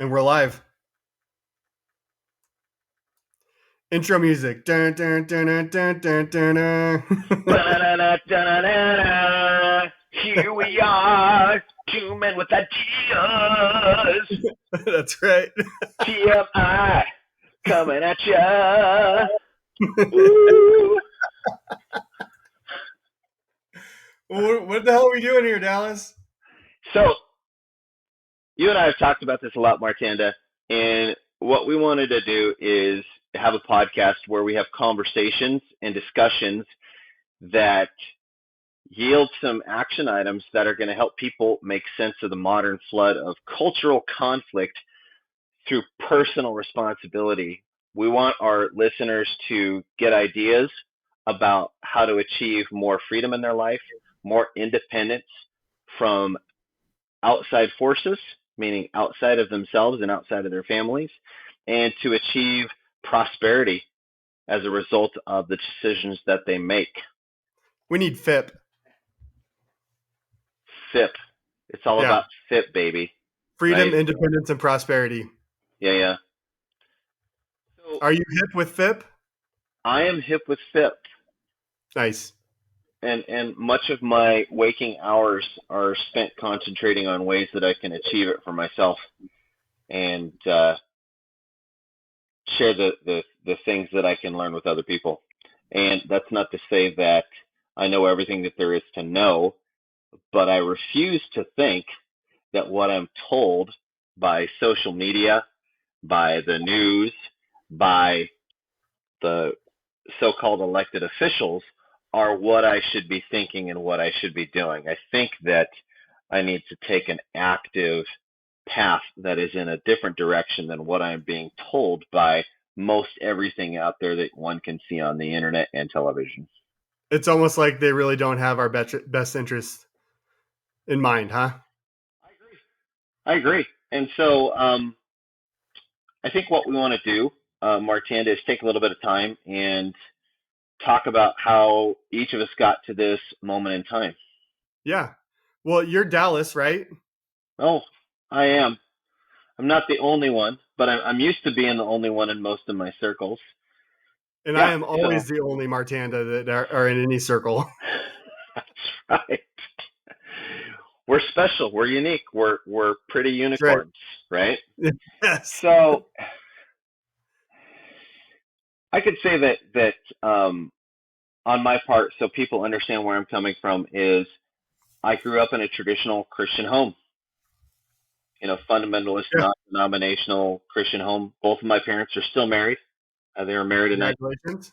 And we're live. Intro music. Dun, dun, dun, dun, dun, dun, dun, dun. Ba-da-da-da-da-da. Here we are, two men with ideas. That's right. TMI coming at ya. Woo. What the hell are we doing here, Dallas? So, you and I have talked about this a lot, Martanda, and what we wanted to do is have a podcast where we have conversations and discussions that yield some action items that are going to help people make sense of the modern flood of cultural conflict through personal responsibility. We want our listeners to get ideas about how to achieve more freedom in their life, more independence from outside forces, meaning outside of themselves and outside of their families, and to achieve prosperity as a result of the decisions that they make. We need FIP. FIP. It's all Yeah. about FIP, baby. Freedom, Right? independence, and prosperity. Yeah, yeah. So Are you hip with FIP? I am hip with FIP. Nice. And much of my waking hours are spent concentrating on ways that I can achieve it for myself and share the things that I can learn with other people. And that's not to say that I know everything that there is to know, but I refuse to think that what I'm told by social media, by the news, by the so-called elected officials are what I should be thinking and what I should be doing. I think that I need to take an active path that is in a different direction than what I'm being told by most everything out there that one can see on the internet and television. It's almost like they really don't have our best interest in mind, huh? I agree. And so I think what we want to do, Martanda, is take a little bit of time and talk about how each of us got to this moment in time. Yeah. Well, you're Dallas, right? Oh, I am. I'm not the only one, but I'm used to being the only one in most of my circles. And I Yeah, am so always the only Martanda that are in any circle. that's right. We're special. We're unique. We're pretty That's right. unicorns, right? Yes. So I could say that on my part, so people understand where I'm coming from, is I grew up in a traditional Christian home. Fundamentalist, Yeah. non-denominational Christian home. Both of my parents are still married. They were married in Congratulations.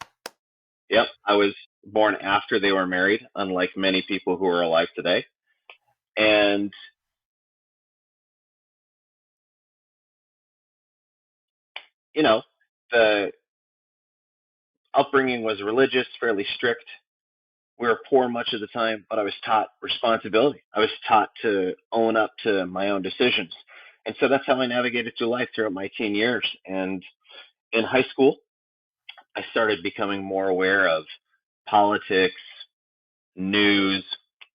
Yep, I was born after they were married, unlike many people who are alive today. And you know, the upbringing was religious, fairly strict. We were poor much of the time, but I was taught responsibility. I was taught to own up to my own decisions. And so that's how I navigated through life throughout my teen years. And in high school, I started becoming more aware of politics, news,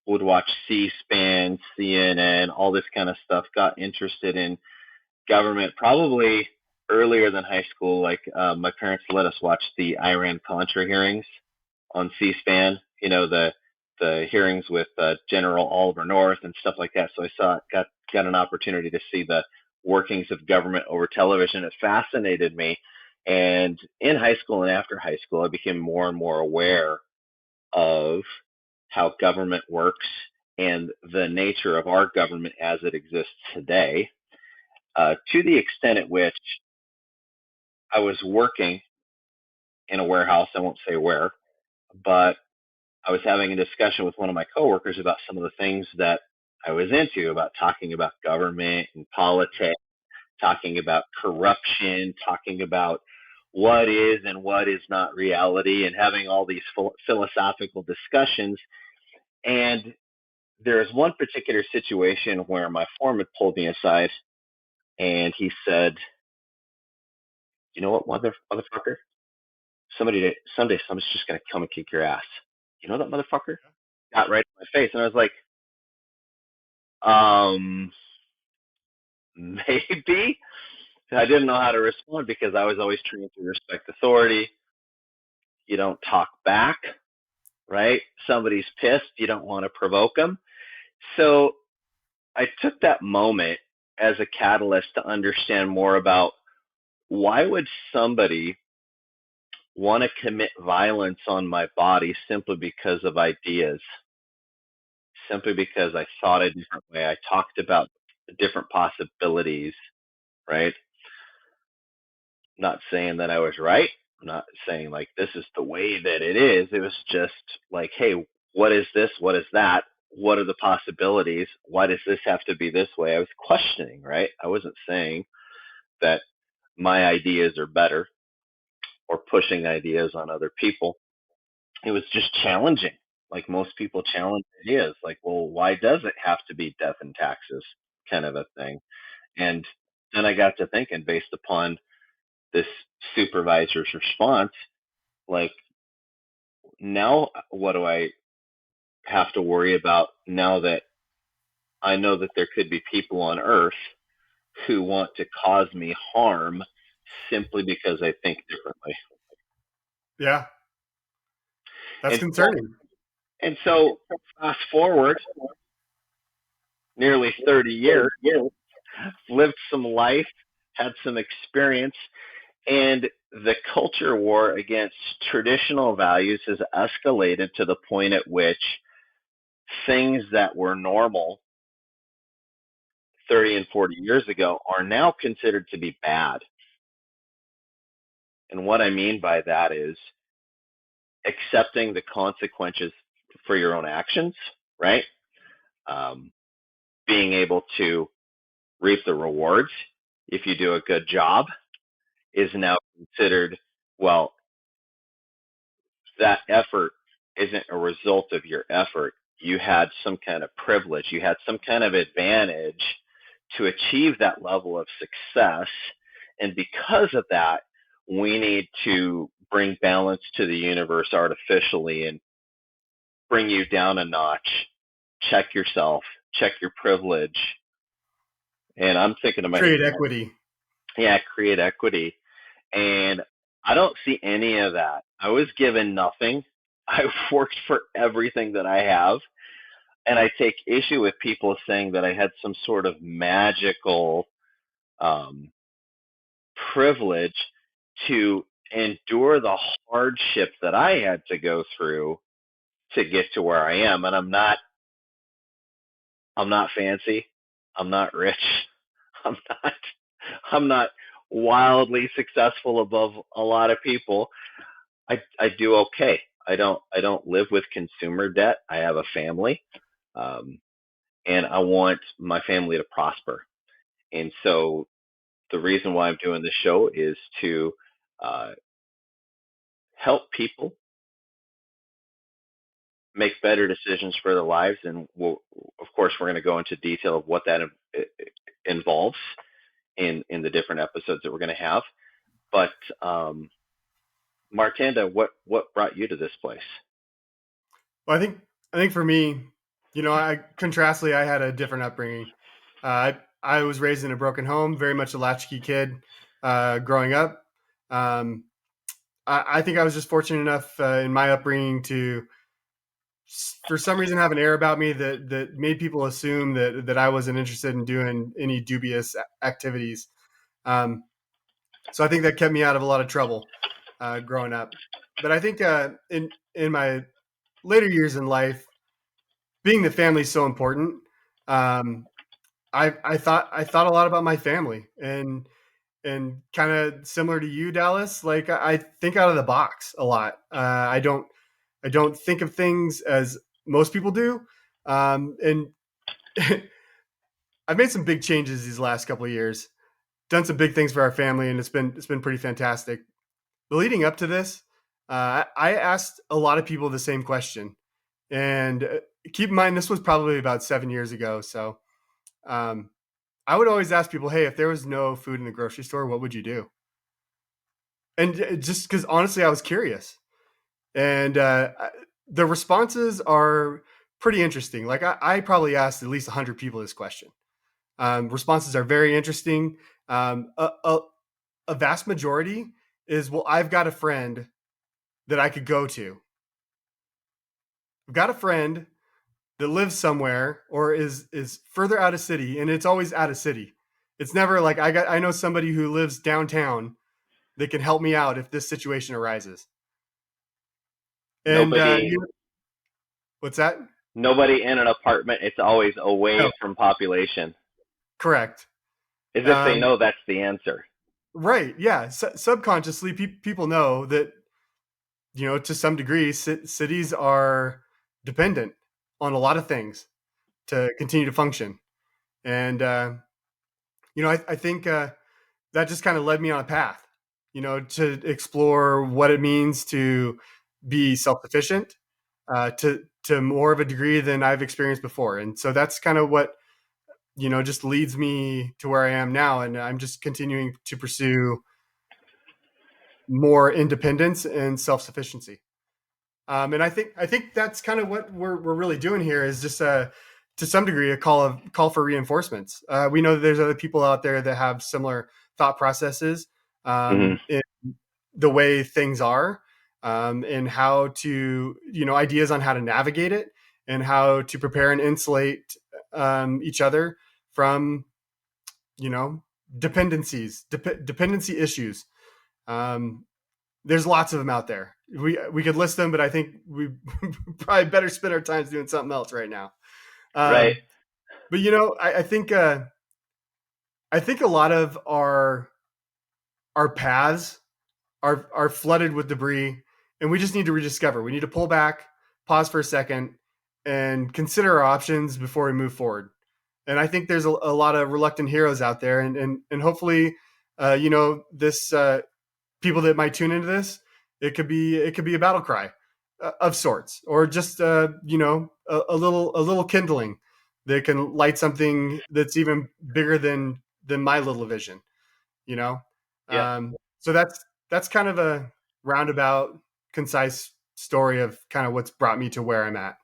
would watch C-SPAN, CNN, all this kind of stuff, got interested in government probably earlier than high school. Like my parents let us watch the Iran-Contra hearings on C-SPAN, the hearings with General Oliver North and stuff like that. So I got an opportunity to see the workings of government over television. It fascinated me. And in high school and after high school, I became more and more aware of how government works and the nature of our government as it exists today, to the extent at which I was working in a warehouse. I won't say where, but I was having a discussion with one of my coworkers about some of the things that I was into, about talking about government and politics, talking about corruption, talking about what is and what is not reality, and having all these philosophical discussions. And there's one particular situation where my foreman pulled me aside and he said, "You know what, motherfucker? Someday someone's just gonna come and kick your ass. You know that motherfucker?" Got right in my face, and I was like, um, maybe. I didn't know how to respond because I was always trained to respect authority. You don't talk back, right? Somebody's pissed, you don't want to provoke them. So I took that moment as a catalyst to understand more about why would somebody want to commit violence on my body simply because of ideas, simply because I thought a different way. I talked about different possibilities, right? Not saying that I was right. I'm not saying like this is the way that it is. It was just like, hey, what is this? What is that? What are the possibilities? Why does this have to be this way? I was questioning, right? I wasn't saying that my ideas are better or pushing ideas on other people. It was just challenging. Like most people challenge ideas, like, well, why does it have to be death and taxes kind of a thing? And then I got to thinking based upon this supervisor's response, like, now what do I have to worry about now that I know that there could be people on earth who want to cause me harm simply because I think differently? Yeah, that's And concerning. and so fast forward nearly 30 years, lived some life, had some experience, and the culture war against traditional values has escalated to the point at which things that were normal 30 and 40 years ago are now considered to be bad. And what I mean by that is accepting the consequences for your own actions, right? Um, Being able to reap the rewards if you do a good job is now considered, well, that effort isn't a result of your effort. You had some kind of privilege, you had some kind of advantage to achieve that level of success. And because of that, we need to bring balance to the universe artificially and bring you down a notch. Check yourself, check your privilege. And I'm thinking to myself, Create equity. yeah, create equity. And I don't see any of that. I was given nothing. I've worked for everything that I have. And I take issue with people saying that I had some sort of magical um, privilege to endure the hardship that I had to go through to get to where I am. And I'm not fancy. I'm not rich. I'm not I'm not wildly successful above a lot of people. I do okay. I don't live with consumer debt. I have a family, um, and I want my family to prosper. And so the reason why I'm doing this show is to uh, help people make better decisions for their lives. And of course, we're going to go into detail of what that involves in the different episodes that we're going to have. But Martanda, what brought you to this place? Well, I think for me, I contrastly, I had a different upbringing. I was raised in a broken home, very much a latchkey kid growing up. Um, I think I was just fortunate enough in my upbringing to, for some reason, have an air about me that made people assume that I wasn't interested in doing any dubious activities. Um, so I think that kept me out of a lot of trouble growing up. But I think in my later years in life, being the family is so important. Um, I thought a lot about my family and kind of similar to you, Dallas. Like I think out of the box a lot. I don't think of things as most people do. And I've made some big changes these last couple of years. Done some big things for our family, and it's been pretty fantastic. But leading up to this, I asked a lot of people the same question, and keep in mind this was probably about 7 years ago. So um, I would always ask people, "Hey, if there was no food in the grocery store, what would you do?" And just because honestly, I was curious, and the responses are pretty interesting. Like I probably asked at least 100 people this question. Responses are very interesting. Um, a, a, a vast majority is, well, I've got a friend that I could go to. I've got a friend that lives somewhere or is further out of city, and it's always out of city. It's never like I know somebody who lives downtown that can help me out if this situation arises. And Nobody, what's that? nobody in an apartment. It's always away No, from population, correct. as if they Um, know that's the answer. right. Yeah. Subconsciously, people know that, to some degree, cities are dependent on a lot of things to continue to function. And, I think that just kind of led me on a path, to explore what it means to be self sufficient, to more of a degree than I've experienced before. And so that's kind of what, just leads me to where I am now. And I'm just continuing to pursue more independence and self sufficiency. And I think that's kind of what we're really doing here is just to some degree a call for reinforcements. We know that there's other people out there that have similar thought processes Hmm. in the way things are, and how to ideas on how to navigate it and how to prepare and insulate each other from you know dependency issues. Um, there's lots of them out there. We could list them, but I think we probably better spend our times doing something else right now. Right. But I think a lot of our paths are flooded with debris, and we just need to rediscover. We need to pull back, pause for a second, and consider our options before we move forward. And I think there's a lot of reluctant heroes out there, and hopefully, this people that might tune into this, it could be a battle cry of sorts, or just a little kindling that can light something that's even bigger than my little vision. You know, Yeah. so that's kind of a roundabout, concise story of kind of what's brought me to where I'm at.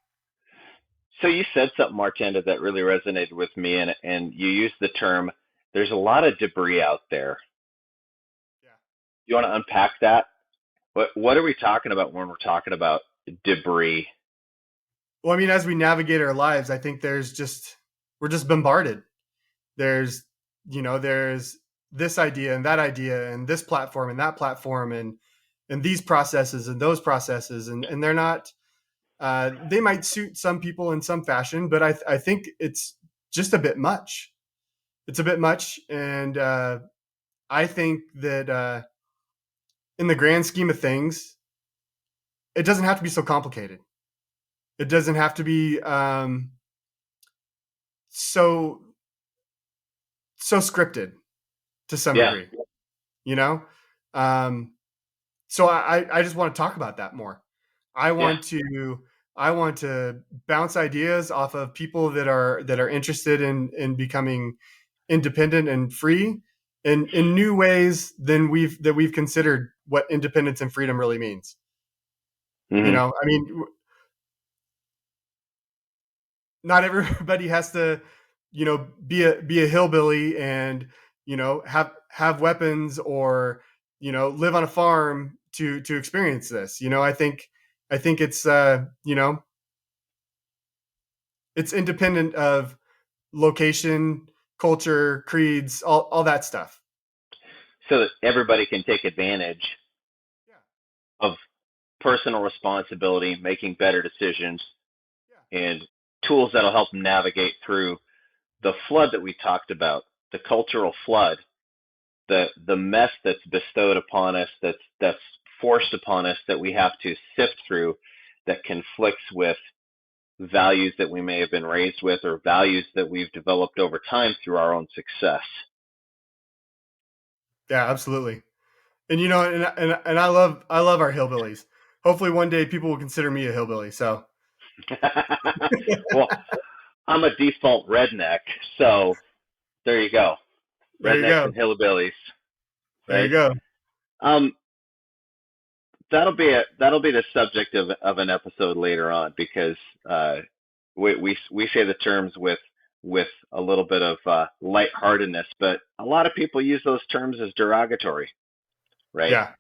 So you said something, Martenda, that really resonated with me, and you used the term. There's a lot of debris out there. Yeah. You want to unpack that? What are we talking about when we're talking about debris? Well, I mean, as we navigate our lives, I think we're just bombarded. There's there's this idea and this platform and that platform and these processes and those processes, and they're not they might suit some people in some fashion, but I think it's just a bit much. It's a bit much, and I think that in the grand scheme of things, it doesn't have to be so complicated. It doesn't have to be so scripted to some Yeah. degree. You know, um, so I just want to talk about that more. I Yeah. want to I want to bounce ideas off of people that are interested in becoming independent and free in new ways than we've considered what independence and freedom really means. Hmm. I mean, not everybody has to, be a hillbilly and have weapons or live on a farm to experience this. I think it's independent of location, culture, creeds, all that stuff. So that everybody can take advantage Yeah, of personal responsibility, making better decisions, yeah, and tools that'll help them navigate through the flood that we talked about, the cultural flood, the mess that's bestowed upon us, that's forced upon us, that we have to sift through, that conflicts with values that we may have been raised with or values that we've developed over time through our own success. yeah, absolutely. And and I love our hillbillies. Hopefully one day people will consider me a hillbilly. So Well, I'm a default redneck, so there you go. there you Rednecks go. and hillbillies, There you right? go. Um, that'll be the subject of an episode later on because we say the terms with with a little bit of lightheartedness, but a lot of people use those terms as derogatory, right? Yeah,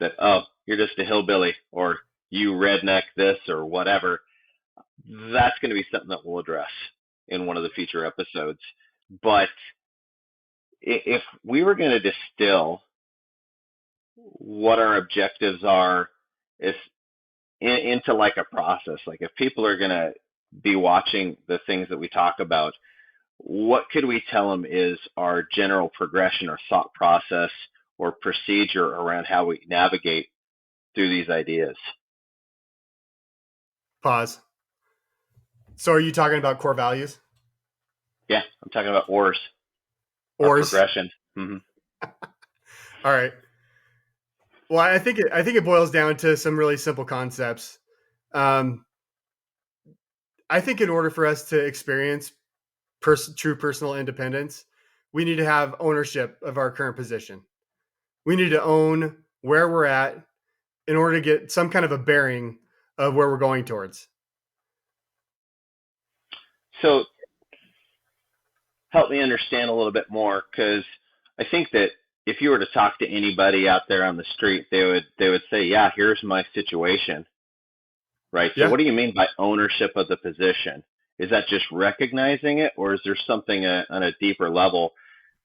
That, oh, you're just a hillbilly, or you redneck this, or whatever. That's going to be something that we'll address in one of the future episodes. But if we were going to distill what our objectives are is into like a process, like if people are going to be watching the things that we talk about, what could we tell them is our general progression or thought process or procedure around how we navigate through these ideas? pause. So are you talking about core values? Yeah, I'm talking about ors, our Ors? progression. Mm-hmm. All right. Well, I think it boils down to some really simple concepts. Um, I think in order for us to experience true personal independence, we need to have ownership of our current position. We need to own where we're at in order to get some kind of a bearing of where we're going towards. So help me understand a little bit more, because I think that if you were to talk to anybody out there on the street, they would say, "Yeah, here's my situation." Right. So Yeah. what do you mean by ownership of the position? Is that just recognizing it, or is there something on a deeper level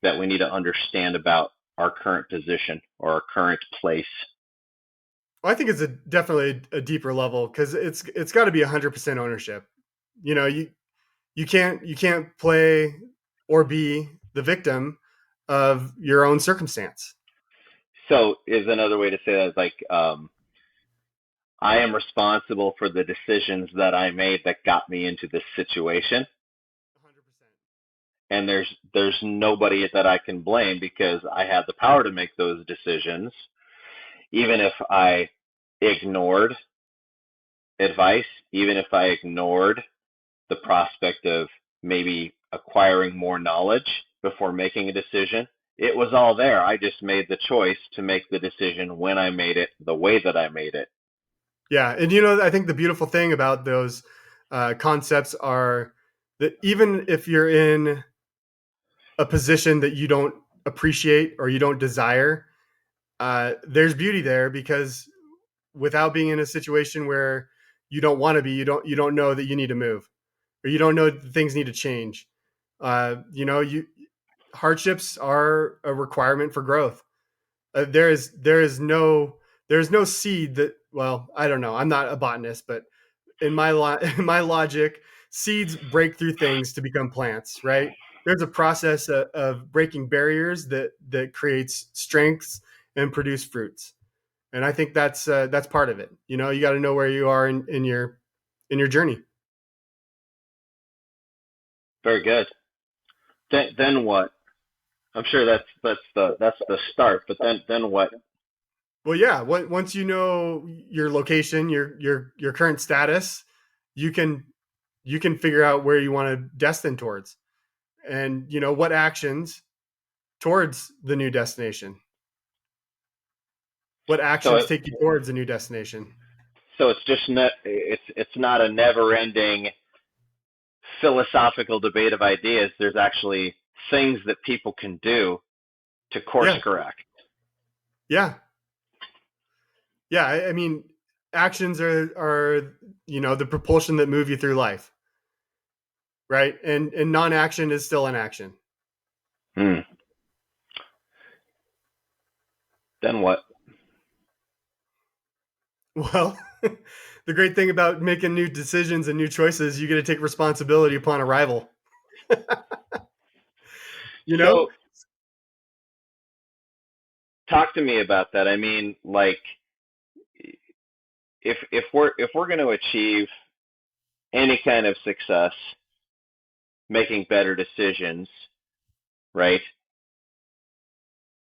that we need to understand about our current position or our current place? Well, I think it's definitely a deeper level because it's got to be 100% ownership. You know, you can't play or be the victim of your own circumstance. So is another way to say that like I am responsible for the decisions that I made that got me into this situation, 100%. and there's nobody that I can blame because I had the power to make those decisions, even if I ignored advice, even if I ignored the prospect of maybe acquiring more knowledge before making a decision. It was all there. I just made the choice to make the decision when I made it, the way that I made it. Yeah, and I think the beautiful thing about those concepts are that even if you're in a position that you don't appreciate or you don't desire, there's beauty there because without being in a situation where you don't want to be, you don't know that you need to move or you don't know that things need to change. You hardships are a requirement for growth. There is no seed that, well, I don't know. I'm not a botanist, but in my logic, seeds break through things to become plants, right? There's a process of breaking barriers that creates strengths and produce fruits, and I think that's part of it. You got to know where you are in your journey. Very good. Then what? I'm sure that's the start, but then what? Well, yeah. Once you know your location, your current status, you can you can figure out where you want to destine towards, and what actions towards the new destination. What So actions take you towards a new destination? it's just it's not a never-ending philosophical debate of ideas. There's actually things that people can do to course Yeah, correct. yeah, yeah. I mean, actions are the propulsion that move you through life, right? And non-action is still an action. Hmm. Then what? Well, the great thing about making new decisions and new choices, you get to take responsibility upon arrival. You know? So talk to me about that. I mean, like if we're going to achieve any kind of success, making better decisions, right?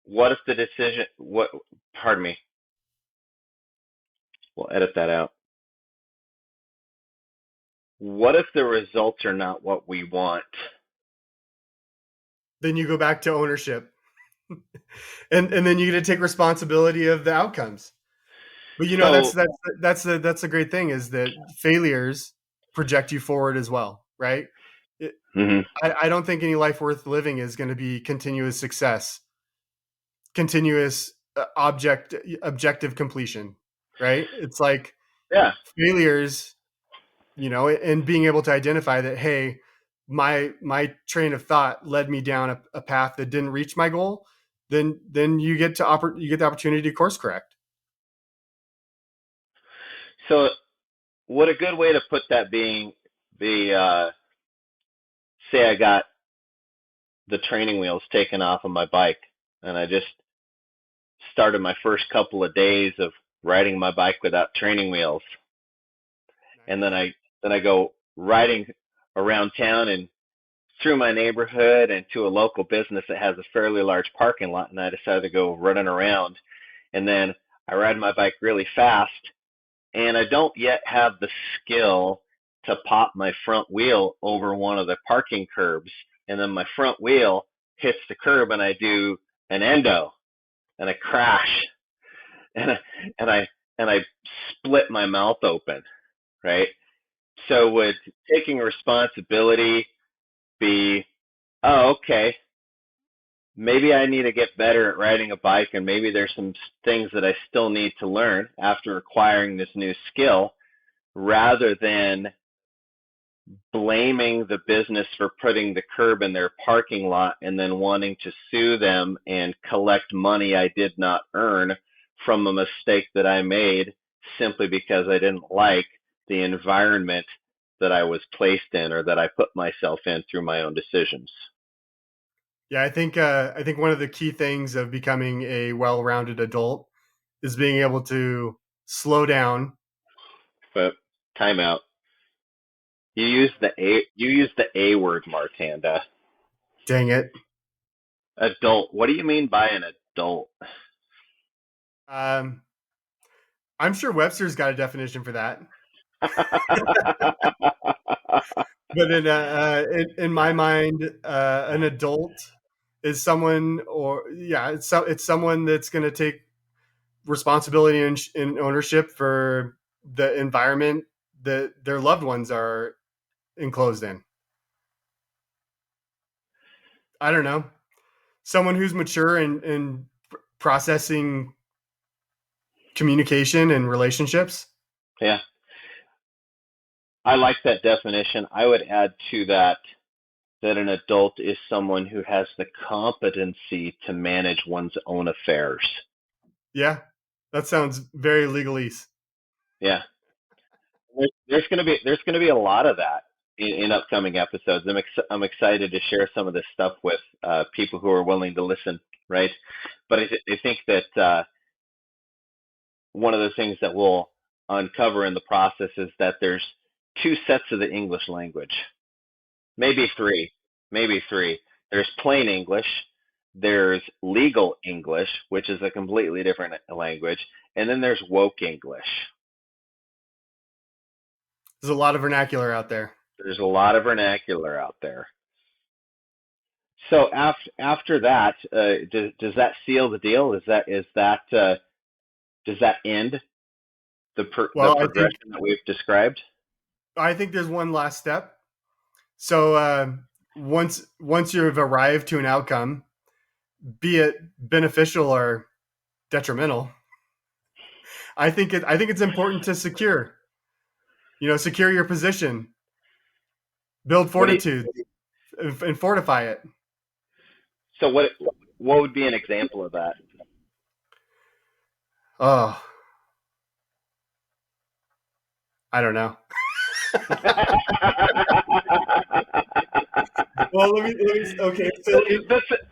What if the decision? What? Pardon me. We'll edit that out. What if the results are not what we want? Then you go back to ownership, and then you get to take responsibility of the outcomes. But that's So that's the great thing is that failures project you forward as well, right? It, Hmm. I don't think any life worth living is going to be continuous success, continuous objective completion, right? It's like Yeah. failures, and being able to identify that, hey, my train of thought led me down a path that didn't reach my goal. Then you get the opportunity to course correct. So, would a good way to put that be, say I got the training wheels taken off of my bike, and I just started my first couple of days of riding my bike without training wheels, and Nice. then I go riding around town and through my neighborhood and to a local business that has a fairly large parking lot, and I decided to go running around, and then I ride my bike really fast, and I don't yet have the skill to pop my front wheel over one of the parking curbs, and then my front wheel hits the curb, and I do an endo, and I crash, and I, and I and I split my mouth open, right? So would taking responsibility be, oh, okay, maybe I need to get better at riding a bike, and maybe there's some things that I still need to learn after acquiring this new skill, rather than blaming the business for putting the curb in their parking lot and then wanting to sue them and collect money I did not earn from a mistake that I made simply because I didn't like the environment that I was placed in or that I put myself in through my own decisions. Yeah, I think one of the key things of becoming a well-rounded adult is being able to slow down. But time out. You use the A word, Martanda. Dang it. Adult. What do you mean by an adult? Um, I'm sure Webster's got a definition for that, but in my mind, an adult is someone, or yeah, it's someone that's going to take responsibility and ownership for the environment that their loved ones are enclosed in. I don't know, someone who's mature and processing communication and relationships. Yeah, I like that definition. I would add to that an adult is someone who has the competency to manage one's own affairs. Yeah, that sounds very legalese. Yeah, there's gonna be a lot of that in upcoming episodes. I'm excited to share some of this stuff with people who are willing to listen, right? But I think that one of the things that we'll uncover in the process is that there's two sets of the English language, maybe three, maybe three. There's plain English, there's legal English, which is a completely different language, and then there's woke English. There's a lot of vernacular out there. There's a lot of vernacular out there. So after that, does that seal the deal? Does that end the Well, progression that we've described? I think there's one last step. So once you've arrived to an outcome, be it beneficial or detrimental, I think it's important to secure your position, build What do you, fortitude, and fortify it. so what would be an example of that? Oh, I don't know. Well, okay.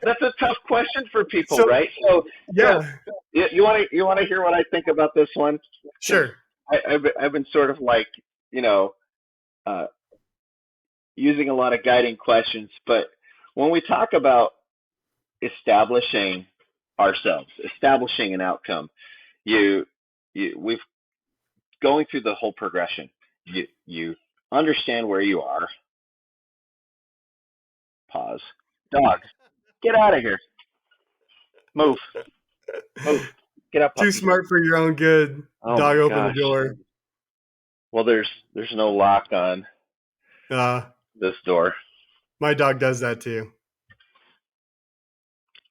That's a tough question for people, So right? So yeah, you want to hear what I think about this one? Because sure. I've been sort of like, you know uh, using a lot of guiding questions, but when we talk about establishing ourselves, establishing an outcome, you we've going through the whole progression. You understand where you are. Pause. Dog, get out of here. Move, move. Get up, Too puppy. smart for your own good. Oh Dog, my open the gosh. door. Well, there's no lock on Uh, this door. My dog does that too.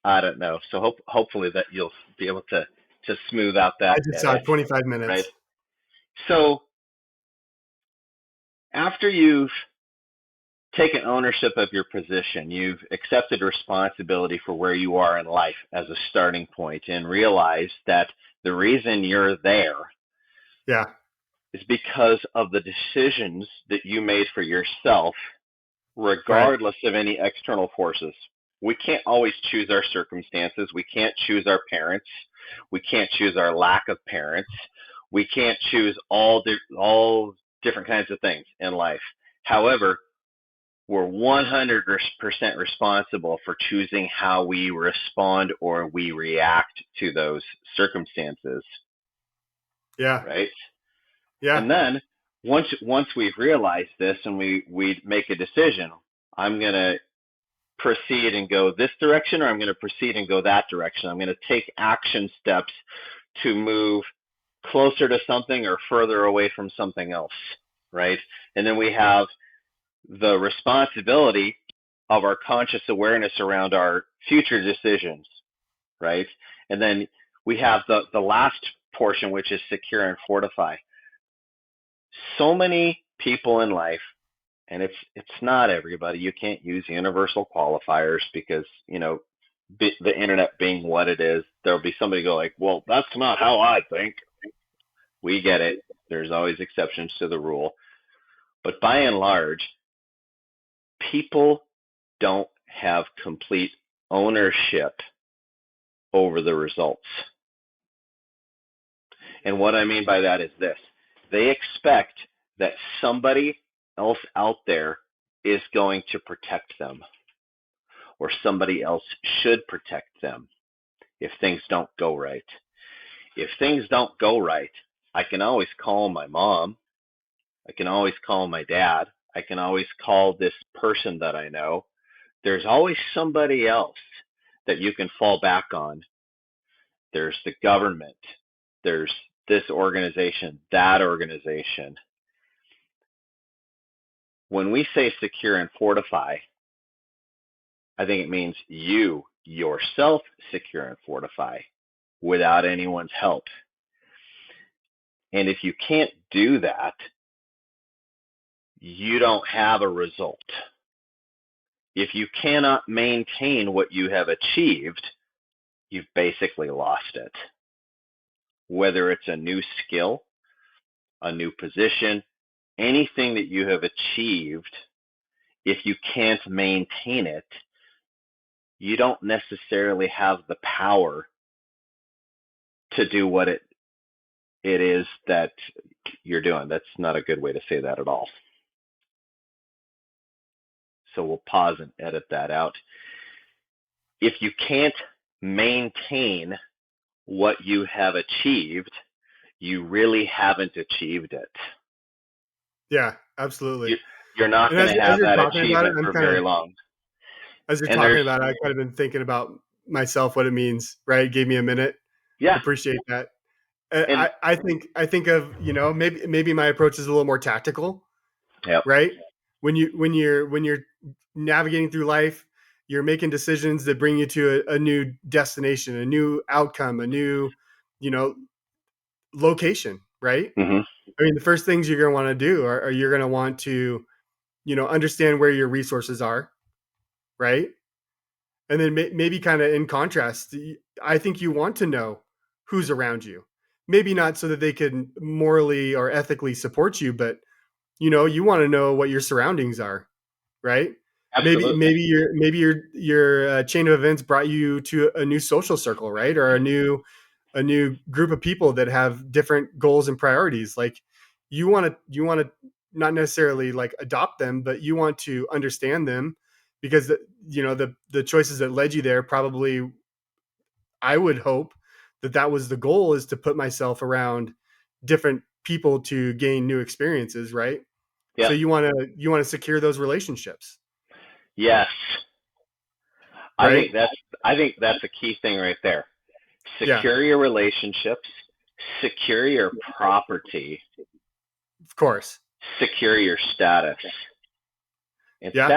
I don't know. So hopefully that you'll be able to smooth out I that just saw edit, 25 right? minutes. So after you've taken ownership of your position, you've accepted responsibility for where you are in life as a starting point, and realized that the reason you're there Yeah. is because of the decisions that you made for yourself, Right. regardless of any external forces. We can't always choose our circumstances. We can't choose our parents. We can't choose our lack of parents. We can't choose all different kinds of things in life. However, we're 100% responsible for choosing how we respond or we react to those circumstances, Yeah. right? Yeah. And then once we've realized this and we make a decision, I'm going to proceed and go this direction, or I'm going to proceed and go that direction. I'm going to take action steps to move closer to something or further away from something else, right? And then we have the responsibility of our conscious awareness around our future decisions, right? And then we have the last portion, which is secure and fortify. So many people in life, and it's not everybody. You can't use universal qualifiers because the internet being what it is. There'll be somebody go like, "Well, that's not how I think." We get it. There's always exceptions to the rule, but by and large, people don't have complete ownership over the results. And what I mean by that is this: they expect that somebody else out there is going to protect them, or somebody else should protect them if things don't go right. If things don't go right, I can always call my mom. I can always call my dad. I can always call this person that I know. There's always somebody else that you can fall back on. There's the government. There's this organization, that organization. When we say secure and fortify, I think it means you yourself secure and fortify without anyone's help. And if you can't do that, you don't have a result. If you cannot maintain what you have achieved, you've basically lost it. Whether it's a new skill, a new position, anything that you have achieved, if you can't maintain it, you don't necessarily have the power to do what it is that you're doing. That's not a good way to say that at all. So we'll pause and edit that out. If you can't maintain what you have achieved, you really haven't achieved it. Yeah. Absolutely. You, you're not And going to as have you're that talking about it, achievement I'm for kind very of, long. as you're And talking there's, about it, I kind of been thinking about myself, what it means, right? It gave me a minute. yeah, Appreciate that. and I think of, maybe my approach is a little more tactical, yep, right? When you're navigating through life, you're making decisions that bring you to a new destination, a new outcome, a new, you know, location, right? mm-hmm, I mean, the first things you're going to want to do are you're going to want to, understand where your resources are, right? And then maybe kind of in contrast, I think you want to know who's around you. Maybe not so that they can morally or ethically support you, but you want to know what your surroundings are, right? Maybe absolutely, maybe your chain of events brought you to a new social circle, right? Or a new group of people that have different goals and priorities. Like you want to not necessarily like adopt them, but you want to understand them because the choices that led you there probably, I would hope that was the goal, is to put myself around different people to gain new experiences, right? So yep, you want to secure those relationships, yes. I right? think that's I think that's a key thing right there. Yeah, Secure your relationships, secure your property, of course. secure your status. And Yeah.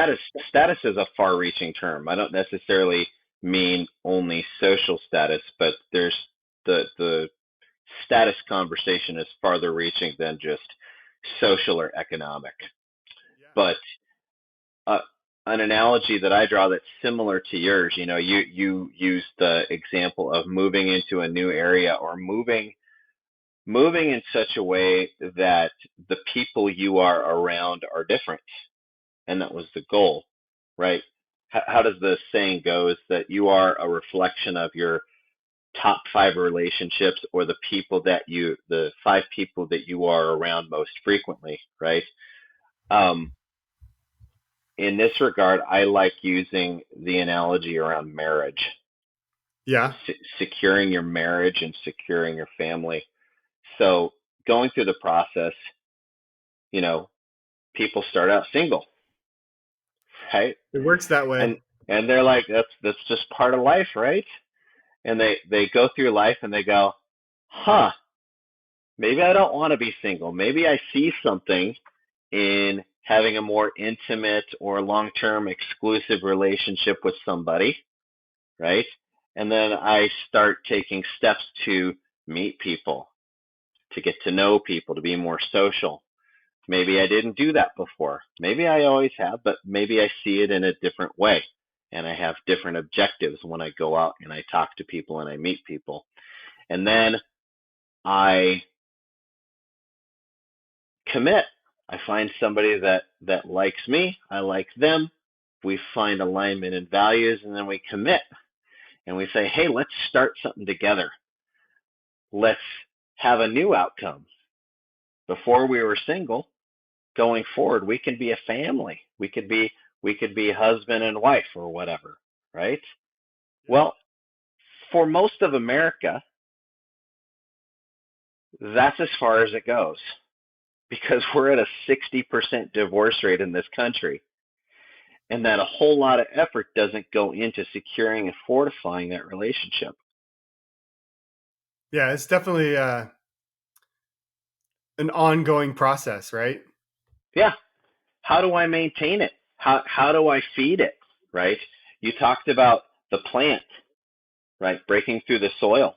status is a far-reaching term. I don't necessarily mean only social status, but there's the status conversation is farther reaching than just social or economic. Yeah. But uh, an analogy that I draw that's similar to yours, you use the example of moving into a new area or moving in such a way that the people you are around are different, and that was the goal, right? How does the saying go? Is that you are a reflection of your top five relationships, or the five people that you are around most frequently, right? Um, in this regard, I like using the analogy around marriage, Yeah. securing your marriage and securing your family. So going through the process, you know, people start out single, right? It works that way. And and they're like, that's just part of life, right? And they go through life and they go, huh, maybe I don't want to be single. Maybe I see something in having a more intimate or long-term exclusive relationship with somebody, right? And then I start taking steps to meet people, to get to know people, to be more social. Maybe I didn't do that before. Maybe I always have, but maybe I see it in a different way. And I have different objectives when I go out and I talk to people and I meet people. And then I commit. I find somebody that likes me, I like them. We find alignment in values, and then we commit and we say, "Hey, let's start something together. Let's have a new outcome." Before we were single, going forward, we can be a family. We could be husband and wife or whatever, right? Yeah. Well, for most of America, that's as far as it goes because we're at a 60% divorce rate in this country, and that a whole lot of effort doesn't go into securing and fortifying that relationship. Yeah. It's definitely an ongoing process, right? Yeah, how do I maintain it? How do I feed it? Right? You talked about the plant, right? Breaking through the soil,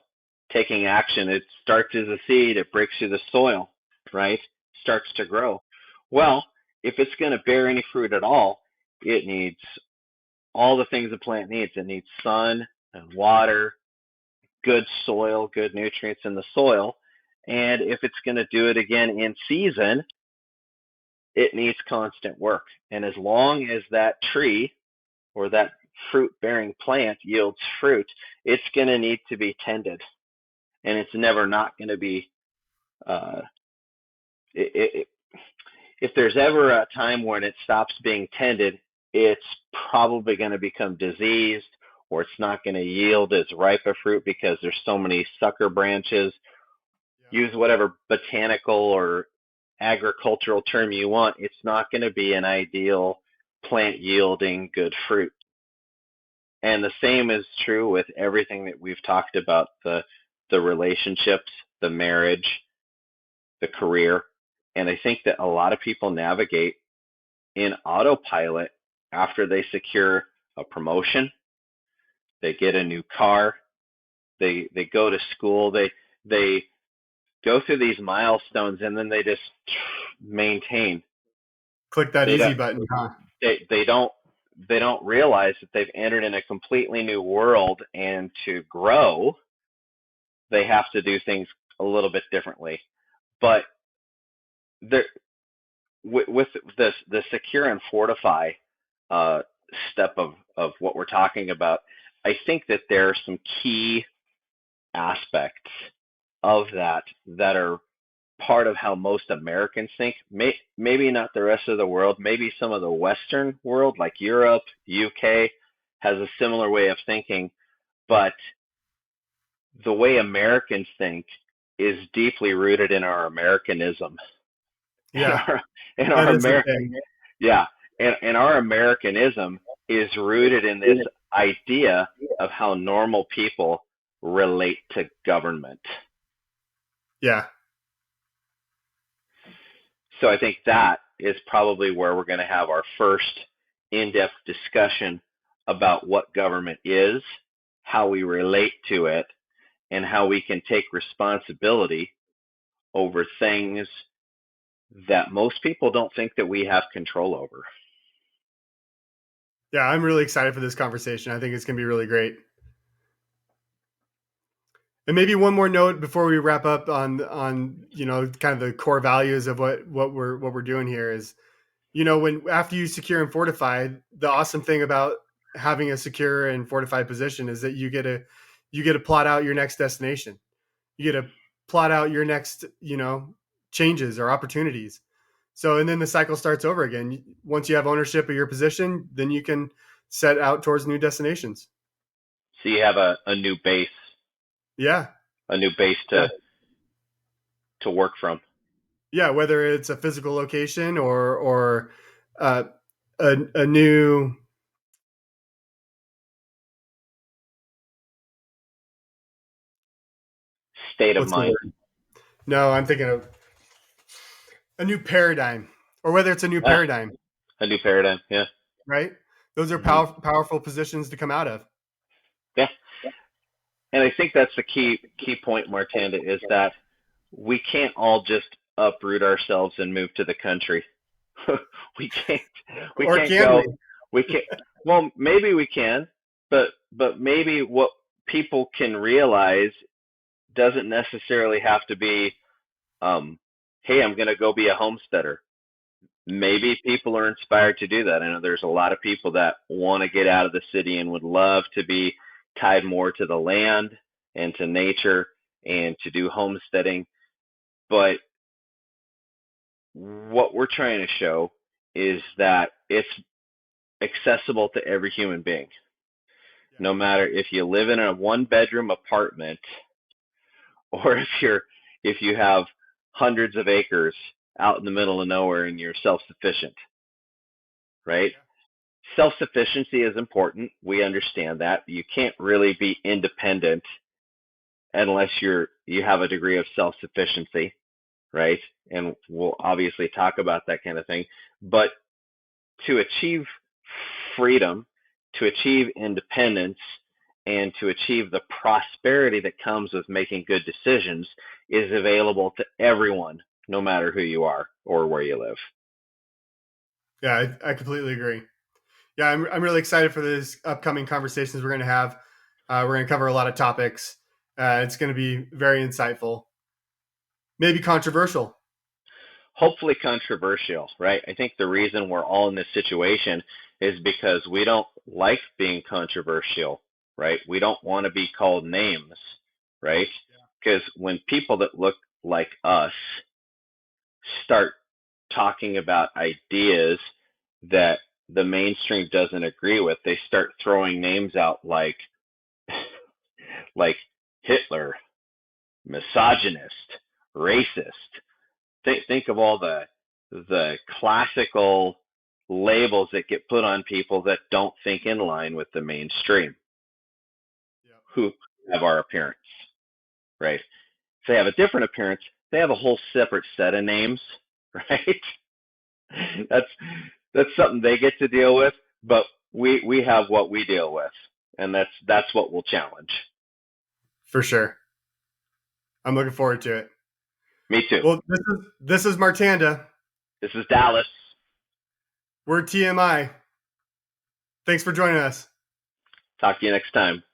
taking action. It starts as a seed, it breaks through the soil, right? Starts to grow. Well, if it's going to bear any fruit at all, it needs all the things a plant needs. It needs sun and water, good soil, good nutrients in the soil. And if it's going to do it again in season, it needs constant work. And as long as that tree or that fruit bearing plant yields fruit, it's going to need to be tended. And it's never not going to be, uh, it, if there's ever a time when it stops being tended, it's probably going to become diseased, or it's not going to yield as ripe a fruit because there's so many sucker branches. Yeah. Use whatever botanical or agricultural term you want. It's not going to be an ideal plant yielding good fruit. And the same is true with everything that we've talked about, the relationships, the marriage, the career. And I think that a lot of people navigate in autopilot after they secure a promotion, they get a new car, they go to school, they go through these milestones, and then they just maintain. Click that They easy don't button, huh? they don't realize that they've entered in a completely new world, and to grow, they have to do things a little bit differently. But there, with the secure and fortify uh, step of what we're talking about, I think that there are some key aspects of that are part of how most Americans think. Maybe not the rest of the world. Maybe some of the Western world, like Europe, UK, has a similar way of thinking. But the way Americans think is deeply rooted in our Americanism, in Yeah. our in That our is the Amer- thing. yeah, and our Americanism is rooted in this idea of how normal people relate to government. Yeah. So I think that is probably where we're going to have our first. in-depth discussion about what government is, how we relate to it, and how we can take responsibility over things that most people don't think that we have control over. Yeah, I'm really excited for this conversation. I think it's going to be really great. And maybe one more note before we wrap up on kind of the core values of what we're doing here is, when after you secure and fortify, the awesome thing about having a secure and fortified position is that you get to plot out your next destination. You get to plot out your next changes or opportunities. So and then the cycle starts over again. Once you have ownership of your position, then you can set out towards new destinations. So you have a new base, Yeah, a new base yeah, to work from. yeah. Whether it's a physical location or uh, a new, State of what's the mind. word? No, I'm thinking of a new paradigm, or whether it's a new Ah, paradigm, a new paradigm. Yeah. right? Those are Hmm. powerful positions to come out of. Yeah. And I think that's the key point, Martanda, is that we can't all just uproot ourselves and move to the country. we can't we Or can't can we? go we can't well maybe we can, but maybe what people can realize doesn't necessarily have to be hey, I'm going to go be a homesteader. Maybe people are inspired to do that. I know there's a lot of people that want to get out of the city and would love to be tied more to the land and to nature and to do homesteading. But what we're trying to show is that it's accessible to every human being. Yeah, No matter if you live in a one bedroom apartment or if you have hundreds of acres out in the middle of nowhere and you're self-sufficient, right? yeah, Self-sufficiency is important. We understand that. You can't really be independent unless you have a degree of self-sufficiency, right? And we'll obviously talk about that kind of thing. But to achieve freedom, to achieve independence, and to achieve the prosperity that comes with making good decisions is available to everyone, no matter who you are or where you live. yeah. I completely agree. Yeah, I'm really excited for these upcoming conversations we're going to have. We're going to cover a lot of topics. It's going to be very insightful, maybe controversial. Hopefully controversial, right? I think the reason we're all in this situation is because we don't like being controversial, right? We don't want to be called names, right? Because when people that look like us start talking about ideas that the mainstream doesn't agree with, they start throwing names out like Hitler, misogynist, racist. Think of all the classical labels that get put on people that don't think in line with the mainstream, Yeah, who have our appearance, right? If they have a different appearance, they have a whole separate set of names, right? that's that's something they get to deal with, but we have what we deal with, and that's what we'll challenge. for sure. I'm looking forward to it. Me too. Well, this is Martanda. This is Dallas. We're TMI. Thanks for joining us. Talk to you next time.